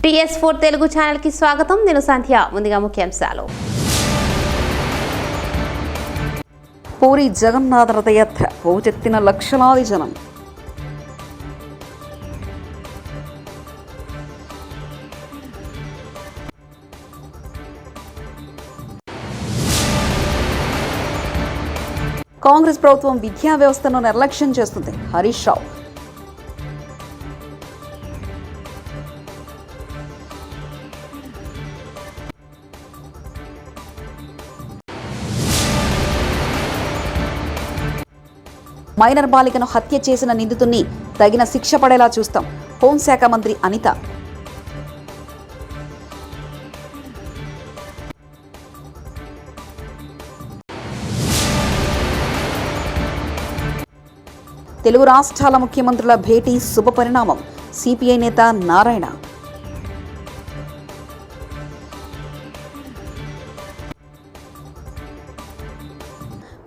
TS4 Telugu channel కి స్వాగతం. నేను సంధ్య. ముందుగా ముఖ్యాంశాలు. పూరి జగన్నాథ రథయాత్ర పోటెత్తిన లక్షలాది జనం. కాంగ్రెస్ ప్రభుత్వం విద్యా వ్యవస్థను నిర్లక్ష్యం చేస్తుంది. హరీష్ రావు. మైనర్ బాలికను హత్య చేసిన నిందితుడిని తగిన శిక్ష పడేలా చూస్తాం. హోంశాఖ మంత్రి అనిత. తెలుగు రాష్ట్రాల ముఖ్యమంత్రుల భేటీ శుభ పరిణామం. సిపిఐ నేత నారాయణ.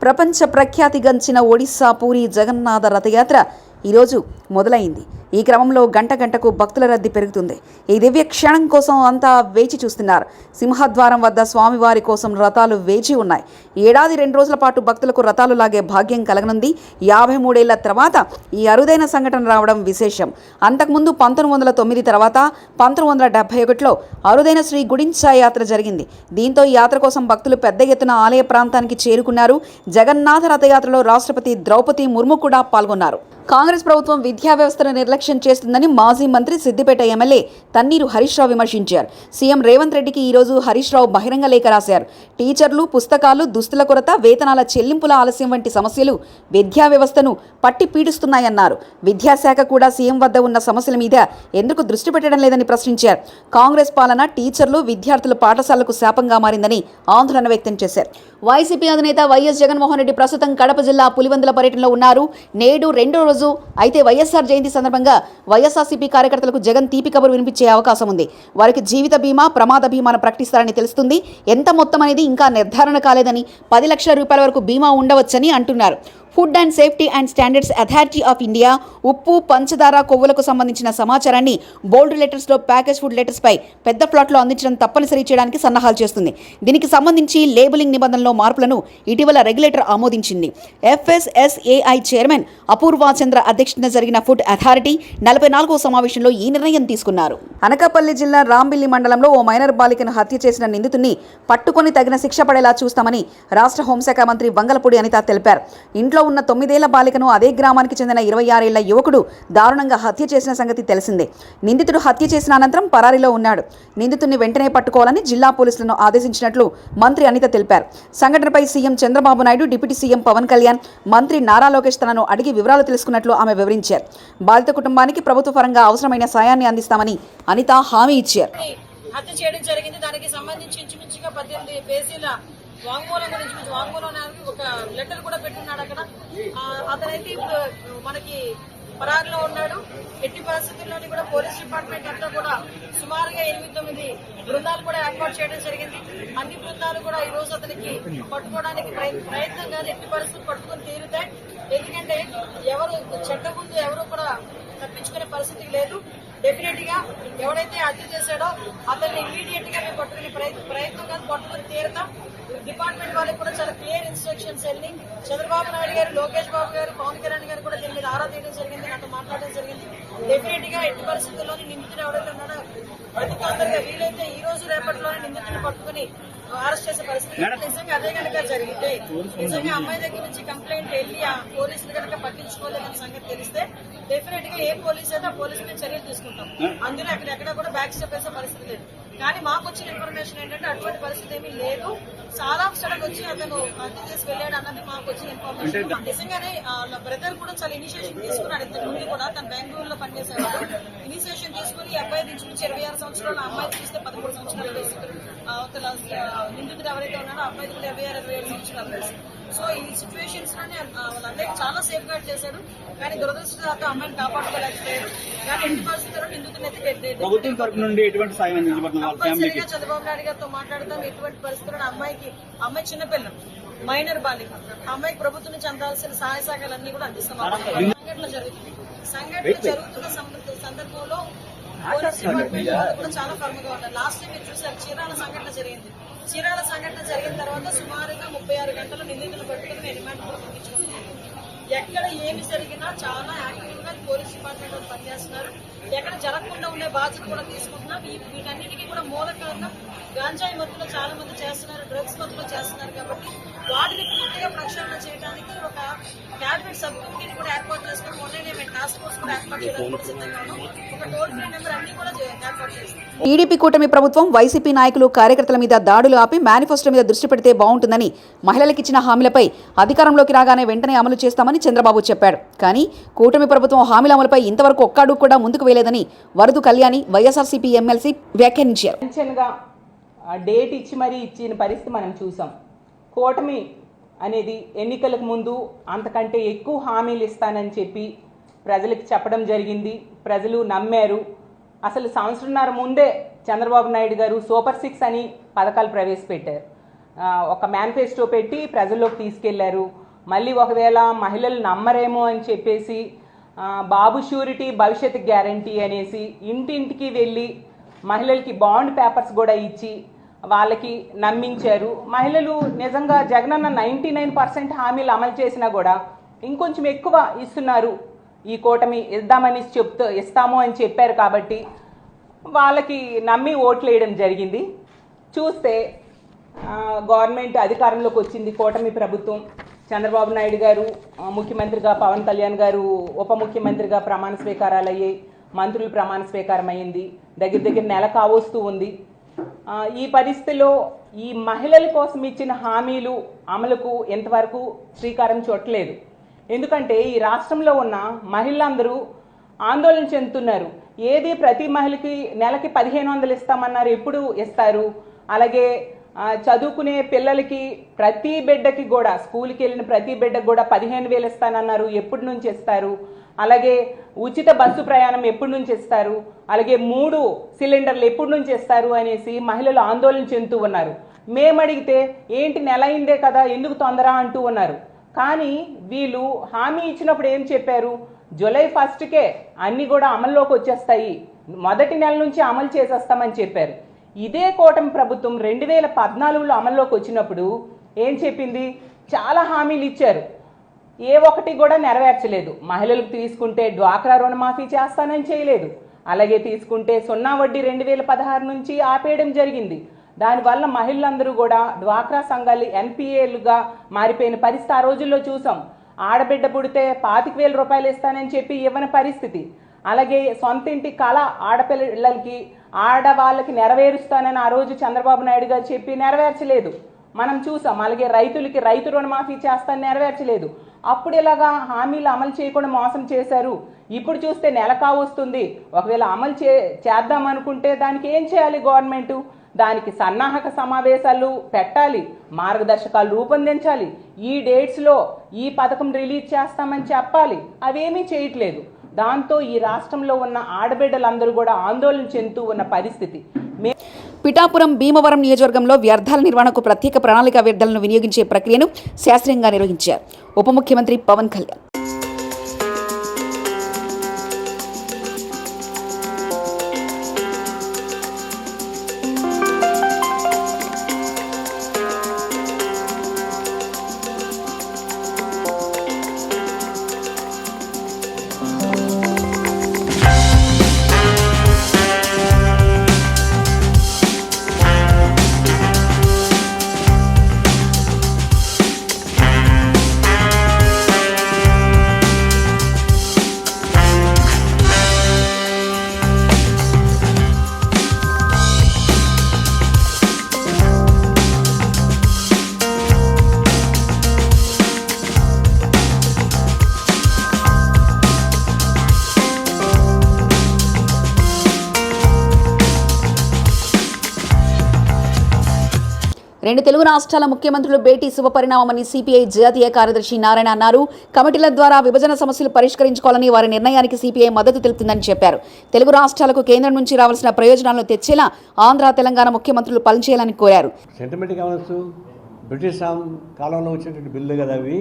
ప్రపంచ ప్రఖ్యాతిగంచిన ఒడిశా పూరి జగన్నాథ రథయాత్ర ఈరోజు మొదలైంది. ఈ క్రమంలో గంట గంటకు భక్తుల రద్దీ పెరుగుతుంది. ఈ దివ్య క్షణం కోసం అంతా వేచి చూస్తున్నారు. సింహద్వారం వద్ద స్వామివారి కోసం రథాలు వేచి ఉన్నాయి. ఏడాది 2 రోజుల పాటు భక్తులకు రథాలు లాగే భాగ్యం కలగనుంది. 53 ఏళ్ల తర్వాత ఈ అరుదైన సంఘటన రావడం విశేషం. అంతకుముందు 1909 తర్వాత 1971లో అరుదైన శ్రీ గుడించా యాత్ర జరిగింది. దీంతో ఈ యాత్ర కోసం భక్తులు పెద్ద ఎత్తున ఆలయ ప్రాంతానికి చేరుకున్నారు. జగన్నాథ రథయాత్రలో రాష్ట్రపతి ద్రౌపది ముర్ము కూడా పాల్గొన్నారు. కాంగ్రెస్ ప్రభుత్వం విద్యా వ్యవస్థను నిర్లక్ష్యం చేస్తుందని మాజీ మంత్రి సిద్దిపేట ఎమ్మెల్యే తన్నీరు హరీష్ రావు విమర్శించారు. సీఎం రేవంత్ రెడ్డికి ఈరోజు హరీష్ రావు బహిరంగ లేఖ రాశారు. టీచర్లు, పుస్తకాలు, దుస్తుల కొరత, వేతనాల చెల్లింపుల ఆలస్యం వంటి సమస్యలు విద్యా వ్యవస్థను పట్టి పీడిస్తున్నాయన్నారు. విద్యాశాఖ కూడా సీఎం వద్ద ఉన్న సమస్యల మీద ఎందుకు దృష్టి పెట్టడం లేదని ప్రశ్నించారు. కాంగ్రెస్ పాలన టీచర్లు, విద్యార్థుల పాఠశాలకు శాపంగా మారిందని ఆందోళన వ్యక్తం చేశారు. వైసీపీ అధినేత వైఎస్ జగన్మోహన్ రెడ్డి ప్రస్తుతం కడప జిల్లా పులివెందుల పర్యటనలో ఉన్నారు. నేడు 2వ రోజు. అయితే వైఎస్ఆర్ జయంతి సందర్భంగా వైఎస్ఆర్సీపీ కార్యకర్తలకు జగన్ తీపి కబురు వినిపించే అవకాశం ఉంది. వారికి జీవిత బీమా, ప్రమాద బీమాను ప్రకటిస్తారని తెలుస్తుంది. ఎంత మొత్తం అనేది ఇంకా నిర్ధారణ కాలేదని, 10 లక్షల రూపాయల వరకు బీమా ఉండవచ్చని అంటున్నారు. Food and safety and standards authority of India ఉప్పు, పంచదార, కొవ్వులకు సంబంధించిన సమాచారాన్ని బోల్డ్ లెటర్స్లో ప్యాకేజ్ ఫుడ్ లెటర్స్పై పెద్ద ప్లాట్లో అందించడం తప్పనిసరి చేయడానికి సన్నాహాలు చేస్తుంది. దీనికి సంబంధించి లేబులింగ్ నిబంధనలో మార్పులను ఇటీవల రెగ్యులేటర్ ఆమోదించింది. FSSAI చైర్మన్ అపూర్వ చంద్ర అధ్యక్షతన జరిగిన ఫుడ్ అథారిటీ 44వ సమావేశంలో ఈ నిర్ణయం తీసుకున్నారు. అనకాపల్లి జిల్లా రాంబిల్లి మండలంలో ఓ మైనర్ బాలికను హత్య చేసిన నిందితుడిని పట్టుకొని తగిన శిక్ష పడేలా చూస్తామని రాష్ట్ర హోంశాఖ మంత్రి వంగలపూడి అనిత తెలిపారు. ఇంట్లో ఉన్న 9 ఏళ్ల బాలికను అదే గ్రామానికి చెందిన 26 ఏళ్ల యువకుడు దారుణంగా హత్య చేసిన సంగతి తెలిసిందే. నిందితుడు హత్య చేసిన అనంతరం పరారీలో ఉన్నాడు. నిందితుడిని వెంటనే పట్టుకోవాలని జిల్లా పోలీసులను ఆదేశించినట్లు మంత్రి అనిత తెలిపారు. సంఘటనపై CM Chandrababu Naidu, deputy CM Pawan Kalyan, మంత్రి నారా లోకేష్ తనను అడిగి వివరాలు తెలుసుకున్నట్లు ఆమె వివరించారు. బాధిత కుటుంబానికి ప్రభుత్వ పరంగా అవసరమైన సాయాన్ని అందిస్తామని అనిత హామీ ఇచ్చారు. హత్య చేయడం జరిగింది. దానికి సంబంధించి ఇంచుమించుగా 18 పేజీల వాంగ్మూలం గురించి వాంగ్మూలం ఒక లెటర్ కూడా పెట్టున్నాడు. అక్కడ అతనైతే ఇప్పుడు మనకి పరారులో ఉన్నాడు. ఎట్టి పరిస్థితుల్లోని కూడా పోలీస్ డిపార్ట్మెంట్ అంతా కూడా సుమారుగా 8-9 బృందాలు కూడా ఏర్పాటు చేయడం జరిగింది. అన్ని బృందాలు కూడా ఈ రోజు అతనికి పట్టుకోవడానికి ప్రయత్నం కానీ ఎట్టి పరిస్థితులు పట్టుకుని తీరుతాయి. ఎందుకంటే ఎవరు చట్టం ముందు ఎవరు కూడా తప్పించుకునే పరిస్థితి లేదు. డెఫినెట్ గా ఎవరైతే హత్య చేశాడో అతన్ని ఇమీడియట్ గా మేము పట్టుకునే ప్రయత్నం కానీ పట్టుకుని తీరుతాం. డిపార్ట్మెంట్ వాళ్ళకి కూడా చాలా క్లియర్ ఇన్స్ట్రక్షన్స్ వెళ్ళి చంద్రబాబు నాయుడు గారు, లోకేష్ బాబు గారు, పవన్ కళ్యాణ్ గారు కూడా దీని మీద ఆరా తీయడం జరిగింది, నాతో మాట్లాడడం జరిగింది. డెఫినెట్ గా ఎట్టి పరిస్థితుల్లోని నిందితుడు ఎవరైతే ఉన్నాడో అతి తొందరగా వీలైతే ఈ రోజు రేపటిలోనే నిందితుడిని పట్టుకుని అరెస్ట్ చేసే పరిస్థితి. నిజంగా అదే కనుక జరిగితే, నిజంగా అమ్మాయి దగ్గర నుంచి కంప్లైంట్ వెళ్ళి ఆ పోలీసులు కనుక పట్టించుకోలేదన్న సంగతి తెలిస్తే డెఫినెట్ గా ఏ పోలీస్ అయితే ఆ పోలీసు మీద చర్యలు తీసుకుంటాం. అందులో ఎక్కడ కూడా బ్యాక్ స్టెప్ వేసే పరిస్థితి లేదు. కానీ మాకు వచ్చిన ఇన్ఫర్మేషన్ ఏంటంటే అటువంటి పరిస్థితి ఏమీ లేదు. చాలా సడన్ వచ్చి అతను హత్య చేసి వెళ్ళాడు అన్నది మాకు వచ్చిన ఇన్ఫర్మేషన్. నిజంగానే బ్రదర్ కూడా చాలా ఇనిషియేషన్ తీసుకున్నాడు. ఇంతకు ముందు కూడా తన బెంగళూరులో పనిచేశాడు. ఇనిషియేషన్ తీసుకుని ఈ అబ్బాయి నుంచి 26 సంవత్సరాలు, ఆ అమ్మాయి చూస్తే 13 సంవత్సరాలు వేసి నిందితుడు ఎవరైతే ఉన్నాడో ఆ అబ్బాయి కూడా 26-27 సంవత్సరాలు వేసి. సో ఈ సిచ్యువేషన్స్ లోనే వాళ్ళందరికీ చాలా సేఫ్ గార్డ్ చేశాడు. కానీ దురదృష్టంతో అమ్మాయిని కాపాడుకోలేకపోయారు. కానీ ఎట్టి పరిస్థితుల్లో నిందితుడిని ప్రభుత్వం తరపు నుండి ఎటువంటి సాయం కంపల్సరీగా చంద్రబాబు నాయుడు గారితో మాట్లాడతాం. ఎటువంటి పరిస్థితుల్లో అమ్మాయి చిన్నపిల్ల, మైనర్ బాలిక, అమ్మాయికి ప్రభుత్వం నుంచి అందాల్సిన సహాయ సహకారాలన్నీ కూడా అందిస్తాం. సంఘటన జరుగుతున్న సందర్భంలో పోలీస్ డిపార్ట్మెంట్ వాళ్ళు కూడా చాలా ఫర్మ్ గా ఉన్నారు. లాస్ట్ టైం మీరు చూసారు చీరాల సంఘటన జరిగింది. చీరాల సంఘటన జరిగిన తర్వాత సుమారుగా 36 గంటలు నిందితులు పట్టుకుని రిమాండ్ కూడా పంపించడం జరిగింది. ఎక్కడ ఏమి జరిగినా చాలా యాక్టివ్ గా పోలీస్ డిపార్ట్మెంట్ వాళ్ళు పనిచేస్తున్నారు. ఎక్కడ జరగకుండా ఉండే బాధ్యత కూడా తీసుకుంటున్నాం. వీటన్నిటికీ కూడా మూల కారణం గాంజాయి మత్తులో చాలా మంది చేస్తున్నారు, డ్రగ్స్ మత్తులో చేస్తున్నారు. కాబట్టి వాటిని పూర్తిగా ప్రక్షాళన చేయడానికి ఒక క్యాబినెట్ సబ్ కమిటీని కూడా ఏర్పాటు చేసుకుని మొన్ననే మేము టాస్క్ ఫోర్స్ కూడా ఏర్పాటు చేయడానికి కూడా సిద్ధంగా ఉన్నాం. ఒక టోల్ ఫ్రీ నెంబర్ అన్ని కూడా ఏర్పాటు చేస్తాం. టీడీపీ కూటమి ప్రభుత్వం వైసీపీ నాయకులు కార్యకర్తల మీద దాడులు ఆపి మేనిఫెస్టో మీద దృష్టి పెడితే బాగుంటుందని, మహిళలకిచ్చిన హామీలపై అధికారంలోకి రాగానే వెంటనే అమలు చేస్తామని చంద్రబాబు చెప్పాడు. కానీ కూటమి ప్రభుత్వం హామీల అమలుపై ఇంతవరకు ఒక్క అడుగు కూడా ముందుకు వేయలేదని వరదు కళ్యాణి వైఎస్ఆర్సీపీ ఎమ్మెల్సీ వ్యాఖ్యానించారు. డేట్ ఇచ్చి మరీ ఇచ్చిన పరిస్థితి మనం చూసాం. కూటమి అనేది ఎన్నికలకు ముందు అంతకంటే ఎక్కువ హామీలు ఇస్తానని చెప్పి ప్రజలకు చెప్పడం జరిగింది. ప్రజలు నమ్మారు. అసలు సంవత్సరంన్నర ముందే చంద్రబాబు నాయుడు గారు సూపర్ 6 అని పథకాలు ప్రవేశపెట్టారు. ఒక మేనిఫెస్టో పెట్టి ప్రజల్లోకి తీసుకెళ్లారు. మళ్ళీ ఒకవేళ మహిళలు నమ్మరేమో అని చెప్పేసి బాబు షూరిటీ భవిష్యత్ గ్యారంటీ అనేసి ఇంటింటికి వెళ్ళి మహిళలకి బాండ్ పేపర్స్ కూడా ఇచ్చి వాళ్ళకి నమ్మించారు. మహిళలు నిజంగా జగనన్న 99% హామీలు అమలు చేసినా కూడా ఇంకొంచెం ఎక్కువ ఇస్తున్నారు, ఈ కూటమి ఇస్తాము అని చెప్పారు. కాబట్టి వాళ్ళకి నమ్మి ఓట్లు వేయడం జరిగింది. చూస్తే గవర్నమెంట్ అధికారంలోకి వచ్చింది కూటమి ప్రభుత్వం. చంద్రబాబు నాయుడు గారు ముఖ్యమంత్రిగా, పవన్ కళ్యాణ్ గారు ఉప ముఖ్యమంత్రిగా ప్రమాణ స్వీకారాలు అయ్యాయి. మంత్రులు ప్రమాణ స్వీకారం అయ్యింది. దగ్గర నెల కావస్తూ ఉంది. ఈ పరిస్థితిలో ఈ మహిళల కోసం ఇచ్చిన హామీలు అమలుకు ఎంతవరకు శ్రీకారం చుట్టలేదు. ఎందుకంటే ఈ రాష్ట్రంలో ఉన్న మహిళలందరూ ఆందోళన చెందుతున్నారు. ఏది ప్రతి మహిళకి నెలకి 1500 ఇస్తామన్నారు, ఎప్పుడు ఇస్తారు? అలాగే చదువుకునే పిల్లలకి ప్రతి బిడ్డకి కూడా, స్కూల్కి వెళ్ళిన ప్రతి బిడ్డకి కూడా 15,000 ఇస్తానన్నారు, ఎప్పటి నుంచి ఇస్తారు? అలాగే ఉచిత బస్సు ప్రయాణం ఎప్పటి నుంచి ఇస్తారు? అలాగే 3 సిలిండర్లు ఎప్పటి నుంచి ఇస్తారు అనేసి మహిళలు ఆందోళన చెందుతూ ఉన్నారు. మేము అడిగితే ఏంటి నెల అయిందే కదా, ఎందుకు తొందర అంటూ ఉన్నారు. కానీ వీళ్ళు హామీ ఇచ్చినప్పుడు ఏం చెప్పారు? జూలై 1కే అన్నీ కూడా అమల్లోకి వచ్చేస్తాయి, మొదటి నెల నుంచి అమలు చేసేస్తామని చెప్పారు. ఇదే కూటమి ప్రభుత్వం 2014లో అమల్లోకి వచ్చినప్పుడు ఏం చెప్పింది? చాలా హామీలు ఇచ్చారు, ఏ ఒక్కటి కూడా నెరవేర్చలేదు. మహిళలకు తీసుకుంటే డ్వాక్రా రుణమాఫీ చేస్తానని చేయలేదు. అలాగే తీసుకుంటే 0 వడ్డీ 2016 నుంచి ఆపేయడం జరిగింది. దానివల్ల మహిళలందరూ కూడా డ్వాక్రా సంఘాలు ఎన్పిఏలుగా మారిపోయిన పరిస్థితి ఆ రోజుల్లో చూసాం. ఆడబిడ్డ పుడితే 25,000 రూపాయలు ఇస్తానని చెప్పి ఇవ్వని పరిస్థితి. అలాగే సొంత ఇంటి కళ ఆడపిల్లలకి, ఆడవాళ్ళకి నెరవేరుస్తానని ఆ రోజు చంద్రబాబు నాయుడు గారు చెప్పి నెరవేర్చలేదు, మనం చూసాం. అలాగే రైతులకి రైతు రుణమాఫీ చేస్తానని నెరవేర్చలేదు. అప్పుడు ఇలాగా హామీలు అమలు చేయకుండా మోసం చేశారు. ఇప్పుడు చూస్తే నెల కావస్తుంది. ఒకవేళ అమలు చేద్దాం అనుకుంటే దానికి ఏం చేయాలి గవర్నమెంట్? దానికి సన్నాహక సమావేశాలు పెట్టాలి, మార్గదర్శకాలు రూపొందించాలి, ఈ డేట్స్లో ఈ పథకం రిలీజ్ చేస్తామని చెప్పాలి. అవేమీ చేయట్లేదు. దాంతో ఈ రాష్ట్రంలో ఉన్న ఆడబిడ్డలందరూ కూడా ఆందోళన చెందుతూ ఉన్న పరిస్థితి. పిఠాపురం భీమవరం నియోజకవర్గంలో వ్యర్థాల నిర్వహణకు ప్రత్యేక ప్రణాళిక వ్యర్థాలను వినియోగించే ప్రక్రియను శాస్త్రీయంగా నిర్వహించారు ఉప ముఖ్యమంత్రి పవన్ కళ్యాణ్. రెండు తెలుగు రాష్ట్రాల ముఖ్యమంత్రులు భేటీ శుభపరిణామమని సిపిఐ జాతీయ కార్యదర్శి నారాయణ అన్నారు. కమిటీల ద్వారా విభజన సమస్యలు పరిష్కరించుకోవాలని వారి నిర్ణయానికి సిపిఐ మద్దతు తెలుపుతుందని చెప్పారు. తెలుగు రాష్ట్రాలకు కేంద్రం నుంచి రావాల్సిన ప్రయోజనాలను తెచ్చేలా ఆంధ్ర, తెలంగాణ ముఖ్యమంత్రులు పనిచేయాలని కోరారు. సెంటిమెంట్ కావచ్చు, బ్రిటిష్ కాలంలో వచ్చేటువంటి బిల్లు కదా అవి,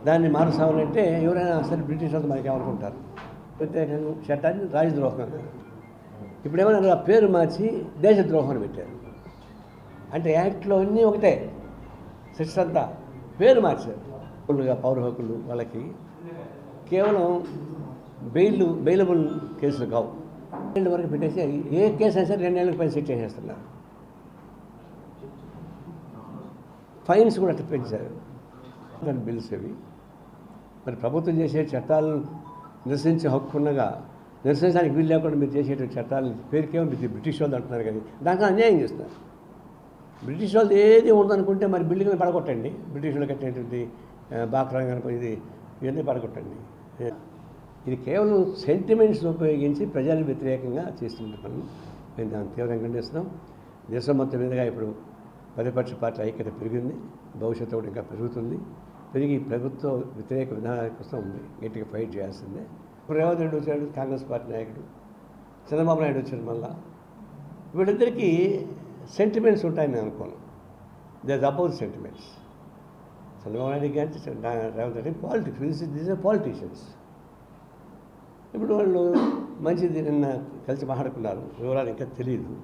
దాన్ని మారుస్తామంటే ఎవరైనా సరే బ్రిటిష్ వాళ్ళు మనకి ఏమనుకుంటారు, ప్రత్యేకంగా చట్టాన్ని రాజద్రోహం ఇప్పుడు ఏమన్నా ఆ పేరు మార్చి దేశద్రోహం అని పెట్టారు. అంటే యాక్ట్లో అన్నీ ఒకటే, సెక్షన్ అంతా పేరు మార్చారు. పౌర హక్కులు వాళ్ళకి కేవలం బెయిలబుల్ కేసులు కావు, 2 వరకు పెట్టేసి ఏ కేసు అయినా సరే 2 ఏళ్ళకి పైన సెట్ చేసేస్తున్నారు. ఫైన్స్ కూడా అట్లా పెంచారు. దాని బిల్స్ అవి మరి ప్రభుత్వం చేసే చట్టాలను నిరసించే హక్కు ఉండగా నిరసించడానికి వీలు లేకుండా మీరు చేసేటువంటి చట్టాలు పేరుకేమో మీరు బ్రిటిష్ వాళ్ళు అంటున్నారు, కానీ దాంట్లో అన్యాయం చేస్తున్నారు. బ్రిటిష్ వాళ్ళు ఏది ఉండదనుకుంటే మరి బిల్డింగ్ని పడగొట్టండి, బ్రిటిష్ వాళ్ళు కట్టినటువంటి బాక్రా ఇది ఇవన్నీ పడగొట్టండి. ఇది కేవలం సెంటిమెంట్స్ ఉపయోగించి ప్రజలకు వ్యతిరేకంగా చేస్తున్న పనులు మేము దాన్ని తీవ్రంగా ఖండిస్తున్నాం. దేశం మొత్తం మీదుగా ఇప్పుడు ప్రతిపక్ష పార్టీ ఐక్యత పెరిగింది, భవిష్యత్తు కూడా ఇంకా పెరుగుతుంది. పెరిగి ప్రభుత్వ వ్యతిరేక విధానాల కోసం గట్టిగా ఫైట్ చేయాల్సిందే. ఇప్పుడు రేవంత్ రెడ్డి వచ్చాడు, కాంగ్రెస్ పార్టీ నాయకుడు, చంద్రబాబు నాయుడు వచ్చాడు. మళ్ళా వీళ్ళిద్దరికీ సెంటిమెంట్స్ ఉంటాయని నేను అనుకోను. They are about sentiments. Chandrababu Naidu కానీ Revanth Reddy politics, these are politicians. ఇప్పుడు వాళ్ళు మంచిది నిన్న కలిసి మాట్లాడుకున్నారు, వివరాలు ఇంకా తెలియదు.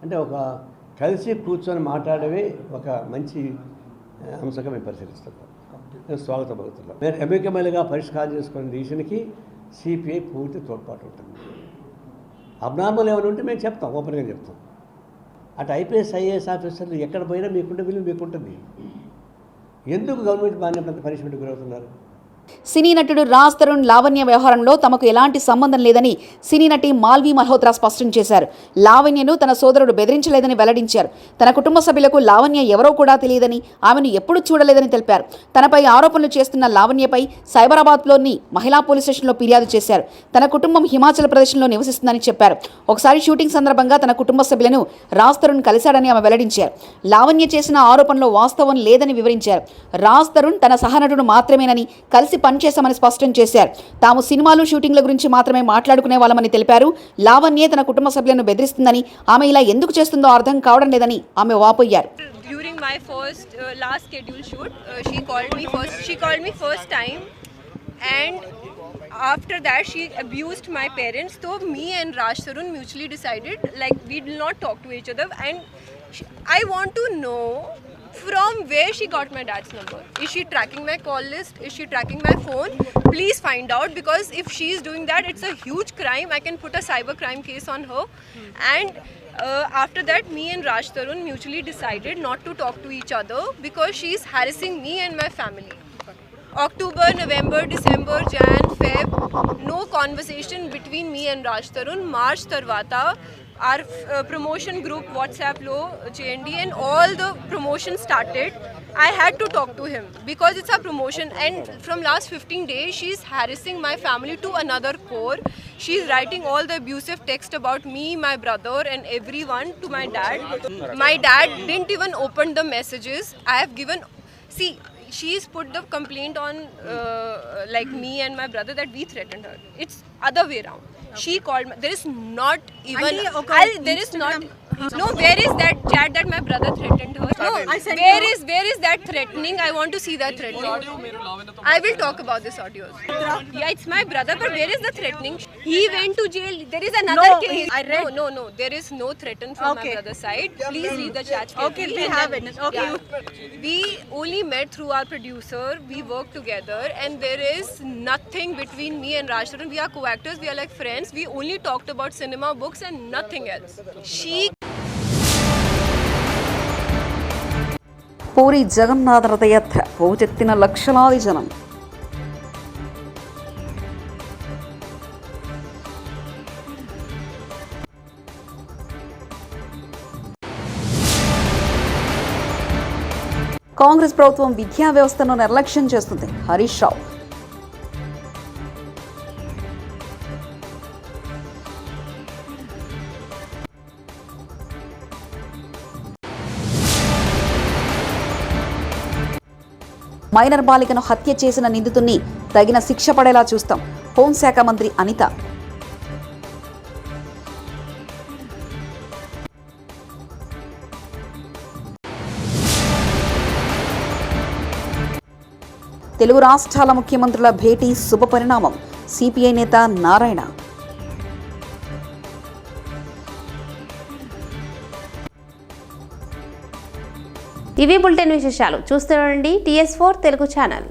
అంటే ఒక కలిసి కూర్చొని మాట్లాడమే ఒక మంచి అంశంగా మేము పరిశీలిస్తున్నాం, మేము స్వాగతం పలుకుతున్నాం. మేము ఎమ్మెల్యేగా పరిష్కారం చేసుకునే డిసిషన్కి సిపిఐ పూర్తి తోడ్పాటు ఉంటుంది. అబ్నార్మల్ ఏమైనా ఉంటే మేము చెప్తాం, ఓపెన్గా చెప్తాం. అటు ఐఏఎస్ ఆఫీసర్లు ఎక్కడ పోయినా మీకుంటే విలువ మీకుంటుంది. ఎందుకు గవర్నమెంట్ బాధ్యత పనిష్మెంట్ గురవుతున్నారు? సినీ నటుడు రాజ్ తరుణ్ లావణ్య వ్యవహారంలో తమకు ఎలాంటి సంబంధం లేదని సినీ నటి మాల్వి మల్హోత్రా స్పష్టం చేశారు. లావణ్యను తన సోదరుడు బెదిరించలేదని వెల్లడించారు. తన కుటుంబ సభ్యులకు లావణ్య ఎవరో కూడా తెలియదని, ఆమెను ఎప్పుడూ చూడలేదని తెలిపారు. తనపై ఆరోపణలు చేస్తున్న లావణ్యపై సైబరాబాద్లోని మహిళా పోలీస్ స్టేషన్లో ఫిర్యాదు చేశారు. తన కుటుంబం హిమాచల్ ప్రదేశ్లో నివసిస్తుందని చెప్పారు. ఒకసారి షూటింగ్ సందర్భంగా తన కుటుంబ సభ్యులను రాజ్ తరుణ్ కలిశాడని ఆమె వెల్లడించారు. లావణ్య చేసిన ఆరోపణలో వాస్తవం లేదని వివరించారు. రాజ్ తరుణ్ తన సహనటుడు మాత్రమేనని, కలిసి పనిచేశామని స్పష్టం చేశారు. తాము సినిమాలు షూటింగ్ల గురించి మాత్రమే మాట్లాడుకునే వాళ్ళమని తెలిపారు. లావణ్యే తన కుటుంబ సభ్యులను బెదిరిస్తుందని, ఆమె ఇలా ఎందుకు చేస్తుందో అర్థం కావడం లేదని ఆమె వాపోయారు. During my last scheduled shoot, she called me first time, and after that she abused my parents. So me and Raj Tarun mutually decided like we will not talk to each other, and I want to know from where she got my dad's number. Is she tracking my call list? Is she tracking my phone? Please find out, because if she is doing that, it's a huge crime. I can put a cyber crime case on her. And after that, me and Raj Tarun mutually decided not to talk to each other because she is harassing me and my family. October, November, December, Jan, Feb, no conversation between me and Raj Tarun. March tarvata our promotion group WhatsApp lo JND and all the promotion started. I had to talk to him because it's a promotion, and from last 15 days she's harassing my family to another core. She's writing all the abusive text about me, my brother and everyone to my dad. My dad didn't even open the messages. I have given, see, she's put the complaint on like me and my brother that we threatened her. It's other way around. She called me. There is not even. There is not. No, where is that chat that my brother threatened her? No, where is that threatening? I want to see that threatening. I will talk about this audio. Yeah, it's my brother, but where is the threatening? He went to jail. There is another case. No. There is no threaten from my brother's side. Please read the chat. Okay, we have it. Okay. Yeah. We only met through our producer. We work together, and there is nothing between me and Raj Tarun. We are co-actors. We are like friends. We only talked about cinema, books, and nothing else. Puri Jagannath రథయాత్ర పోటెత్తిన లక్షలాది జనం. కాంగ్రెస్ ప్రభుత్వం విద్యా వ్యవస్థను నిర్లక్ష్యం చేస్తుంది. Harish Rao. Minor బాలికను హత్య చేసిన నిందితుడిని తగిన శిక్ష పడేలా చూస్తాం. హోంశాఖ మంత్రి అనిత. తెలుగు రాష్ట్రాల ముఖ్యమంత్రుల భేటీ శుభ పరిణామం. సిపిఐ నేత నారాయణ. ఇవి బులెటిన్ విశేషాలు. చూస్తూ ఉండండి TS4 తెలుగు ఛానల్.